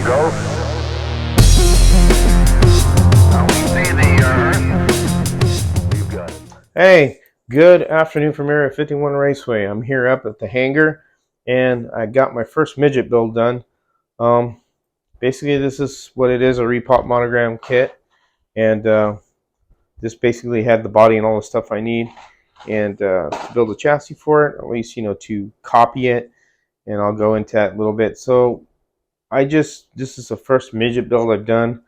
Go. We see the Earth. We've got it. Hey, good afternoon from here at 51 Raceway. I'm here up at the hangar, and I got my first midget build done. Basically, this is what it is, a repop monogram kit, and this basically had the body and all the stuff I need, and to build a chassis for it, at least, to copy it, and I'll go into that a little bit. So this is the first midget build I've done.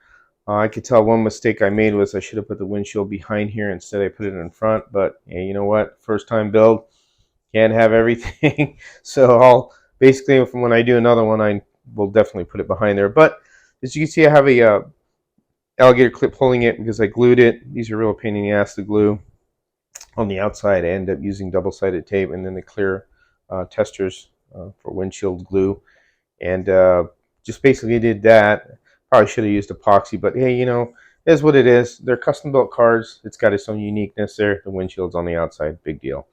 I could tell one mistake I made was I should have put the windshield behind here. Instead I put it in front, but hey, you know what? First time build, can't have everything. So I'll basically, from when I do another one, I will definitely put it behind there. But as you can see, I have a alligator clip holding it because I glued it. These are real pain in the ass to glue. On the outside, I end up using double-sided tape, and then the clear testers for windshield glue. And just basically did that. Probably should have used epoxy, but hey, it is what it is. They're custom built cars. It's got its own uniqueness there. The windshield's on the outside, big deal.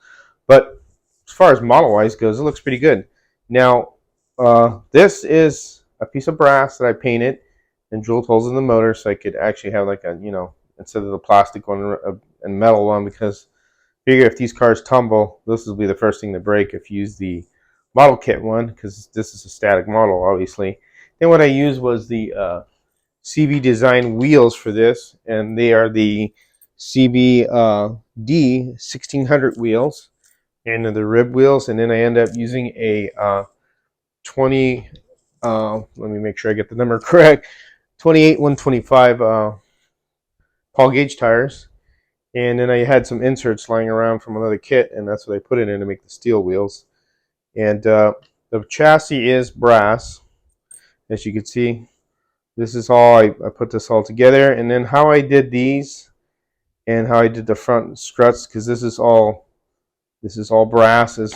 But as far as model wise goes, it looks pretty good. Now, this is a piece of brass that I painted and drilled holes in the motor so I could actually have like a, instead of the plastic one, a metal one, because I figure if these cars tumble, this will be the first thing to break if you use the model kit one, because this is a static model, obviously. Then what I used was the CB design wheels for this, and they are the CB D 1600 wheels, and the rib wheels. And then I end up using a 20. Let me make sure I get the number correct. 28 125 Paul gauge tires, and then I had some inserts lying around from another kit, and that's what I put it in to make the steel wheels. And the chassis is brass, as you can see. This is all, I put this all together, and then how I did these and how I did the front struts, because this is all brass, is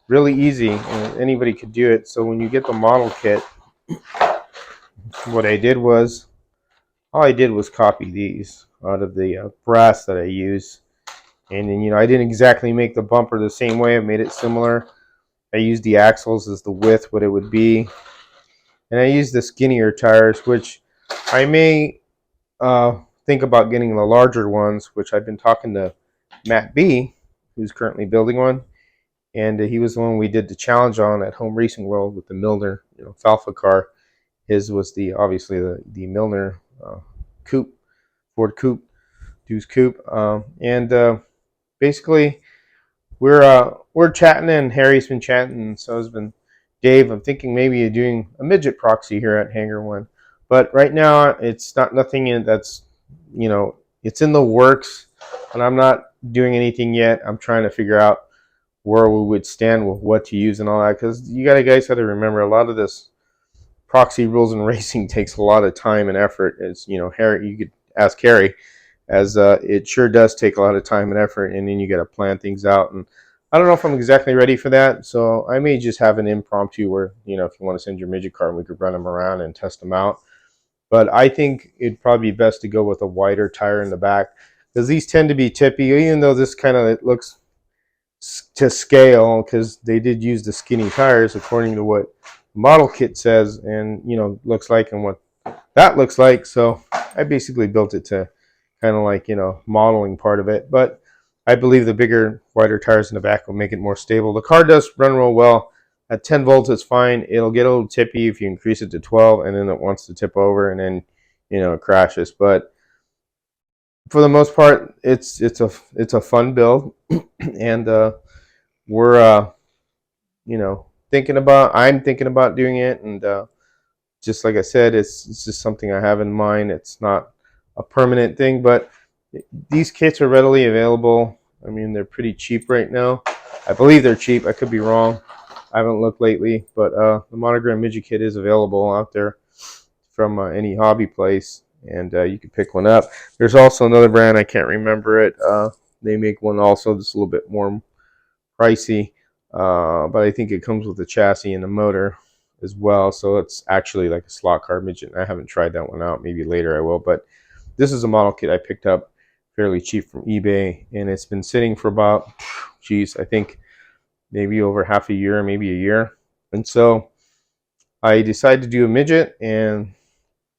really easy, and anybody could do it. So when you get the model kit, what I did was, all I did was copy these out of the brass that I use. And then, I didn't exactly make the bumper the same way. I made it similar. I used the axles as the width, what it would be. And I used the skinnier tires, which I may think about getting the larger ones, which I've been talking to Matt B, who's currently building one. And he was the one we did the challenge on at Home Racing World with the Milner, Falfa car. His was obviously the Milner coupe, Ford coupe, Deuce coupe. Basically, we're chatting, and Harry's been chatting, and so has been Dave. I'm thinking maybe of doing a midget proxy here at Hangar 1. But right now, it's nothing that's, it's in the works, and I'm not doing anything yet. I'm trying to figure out where we would stand with what to use and all that, because you guys got to remember, a lot of this proxy rules and racing takes a lot of time and effort. As Harry, you could ask Harry, as it sure does take a lot of time and effort, and then you got to plan things out. And I don't know if I'm exactly ready for that, so I may just have an impromptu where, if you want to send your midget car, we could run them around and test them out. But I think it'd probably be best to go with a wider tire in the back, because these tend to be tippy, even though this kind of looks to scale, because they did use the skinny tires according to what model kit says, and looks like, and what that looks like. So I basically built it to kind of like, modeling part of it. But I believe the bigger, wider tires in the back will make it more stable. The car does run real well. At 10 volts, it's fine. It'll get a little tippy if you increase it to 12, and then it wants to tip over, and then, it crashes. But for the most part, it's a fun build, and we're I'm thinking about doing it, and just like I said, it's just something I have in mind. It's not a permanent thing, but these kits are readily available. I mean, they're pretty cheap right now. I believe they're cheap. I could be wrong. I haven't looked lately, but the Monogram Midget kit is available out there from any hobby place, and you can pick one up. There's also another brand, I can't remember it. They make one also that's a little bit more pricey, but I think it comes with the chassis and the motor as well, so it's actually like a slot car midget. I haven't tried that one out. Maybe later I will, but this is a model kit I picked up fairly cheap from eBay, and it's been sitting for about, I think maybe over half a year, maybe a year. And so I decided to do a midget, and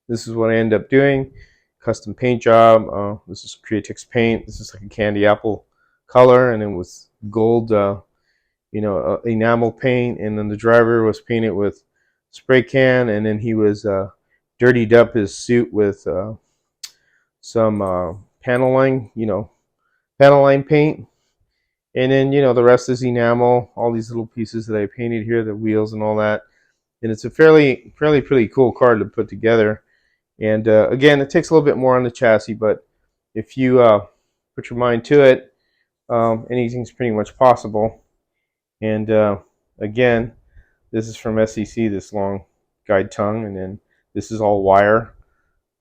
this is what I ended up doing. Custom paint job. This is Createx paint. This is like a candy apple color, and it was gold, enamel paint. And then the driver was painted with spray can, and then he was dirtied up his suit with some panel line paint. And then the rest is enamel. All these little pieces that I painted here, the wheels and all that. And it's a fairly pretty cool car to put together. And again, it takes a little bit more on the chassis, but if you put your mind to it, anything's pretty much possible. And again, this is from SEC, this long guide tongue, and then this is all wire.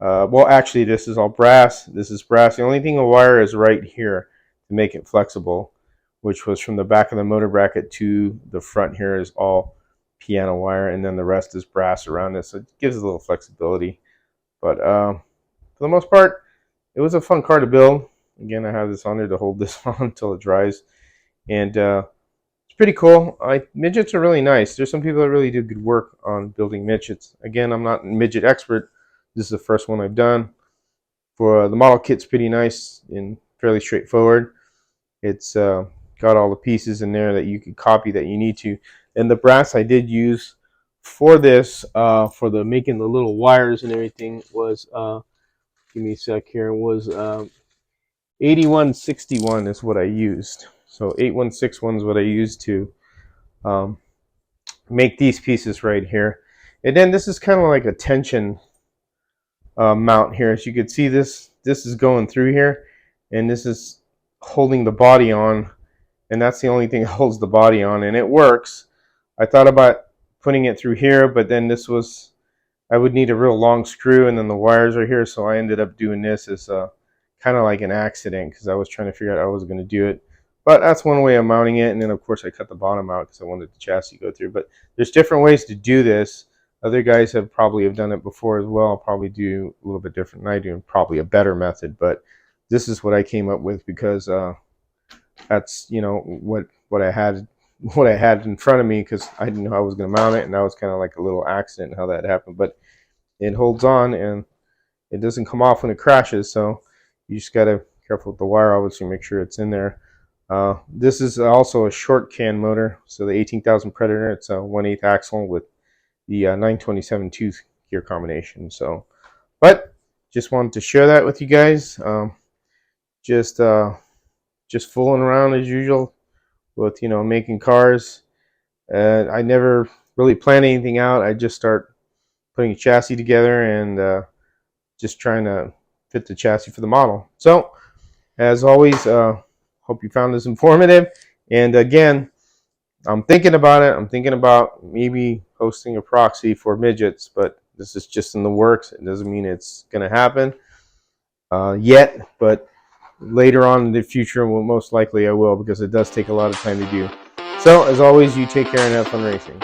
Well, actually, this is all brass. This is brass. The only thing of wire is right here to make it flexible, which was from the back of the motor bracket to the front here is all piano wire, and then the rest is brass around this. So it gives a little flexibility. But for the most part, it was a fun car to build. Again, I have this on there to hold this on until it dries. And it's pretty cool. Midgets are really nice. There's some people that really do good work on building midgets. Again, I'm not a midget expert. This is the first one I've done. For the model kit's pretty nice and fairly straightforward. It's got all the pieces in there that you can copy that you need to. And the brass I did use for this, for the making the little wires and everything, was give me a sec here, was 8161 is what I used. So 8161 is what I used to make these pieces right here. And then this is kind of like a tension mount here. As you can see, this is going through here, and this is holding the body on, and that's the only thing that holds the body on, and it works. I thought about putting it through here, but then I would need a real long screw, and then the wires are here, so I ended up doing this as kind of like an accident because I was trying to figure out how I was going to do it. But that's one way of mounting it, and then of course I cut the bottom out because I wanted the chassis to go through. But there's different ways to do this. Other guys have probably done it before as well. I'll probably do a little bit different than I do, and probably a better method. But this is what I came up with because that's what I had in front of me, because I didn't know how I was going to mount it, and that was kind of like a little accident how that happened. But it holds on and it doesn't come off when it crashes, so you just got to be careful with the wire, obviously, make sure it's in there. This is also a short can motor, so the 18,000 Predator, it's a 1/8 axle with the 927 tooth gear combination. So, but just wanted to share that with you guys. Just fooling around as usual with making cars. I never really plan anything out. I just start putting a chassis together and just trying to fit the chassis for the model. So, as always, hope you found this informative. And again, I'm thinking about it. I'm thinking about maybe hosting a proxy for midgets, but this is just in the works. It doesn't mean it's going to happen yet, but later on in the future, well, most likely I will, because it does take a lot of time to do. So, as always, you take care and have fun racing.